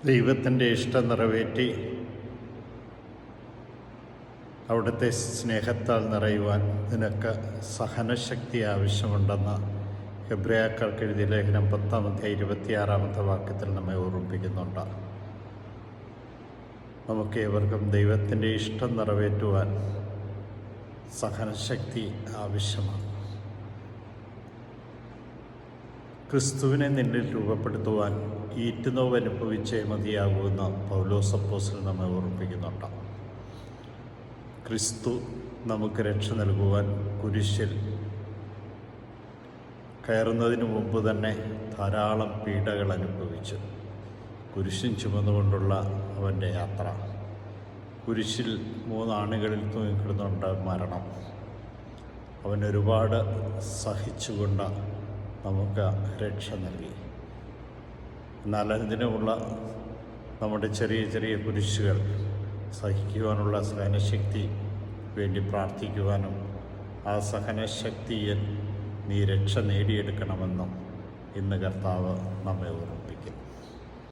ദൈവത്തിൻ്റെ ഇഷ്ടം നിറവേറ്റി അവിടുത്തെ സ്നേഹത്താൽ നിറയുവാൻ നിനക്ക് സഹനശക്തി ആവശ്യമുണ്ടെന്ന് ഹെബ്രായക്കാർക്ക് എഴുതിയ ലേഖനം 10-26 വാക്യത്തിൽ നമ്മെ ഓർമ്മിപ്പിക്കുന്നുണ്ട്. നമുക്ക് ഏവർക്കും ദൈവത്തിൻ്റെ ഇഷ്ടം നിറവേറ്റുവാൻ സഹനശക്തി ആവശ്യമാണ്. ക്രിസ്തുവിനെ നിന്നിൽ രൂപപ്പെടുത്തുവാൻ ഈറ്റുനോവ് അനുഭവിച്ചേ മതിയാകുമെന്ന് പൗലോസ് അപ്പോസ്തലൻ നമ്മെ ഓർമ്മിപ്പിക്കുന്നുണ്ട്. ക്രിസ്തു നമുക്ക് രക്ഷ നൽകുവാൻ കുരിശിൽ കയറുന്നതിന് മുമ്പ് തന്നെ ധാരാളം പീഡകൾ അനുഭവിച്ചു. കുരിശും ചുമന്നുകൊണ്ടുള്ള അവൻ്റെ യാത്ര, കുരിശിൽ 3 ആണികളിൽ തൂങ്ങിക്കിടന്നുകൊണ്ട് മരണം, അവൻ ഒരുപാട് സഹിച്ചുകൊണ്ട് നമുക്ക് രക്ഷ നൽകി. എന്നാൽ അതിനുള്ള നമ്മുടെ ചെറിയ ചെറിയ കുരിശുകൾ സഹിക്കുവാനുള്ള സഹനശക്തി വേണ്ടി പ്രാർത്ഥിക്കുവാനും ആ സഹനശക്തിയിൽ നീ രക്ഷ നേടിയെടുക്കണമെന്നും ഇന്ന് കർത്താവ് നമ്മെ ഓർമ്മിപ്പിക്കുന്നു.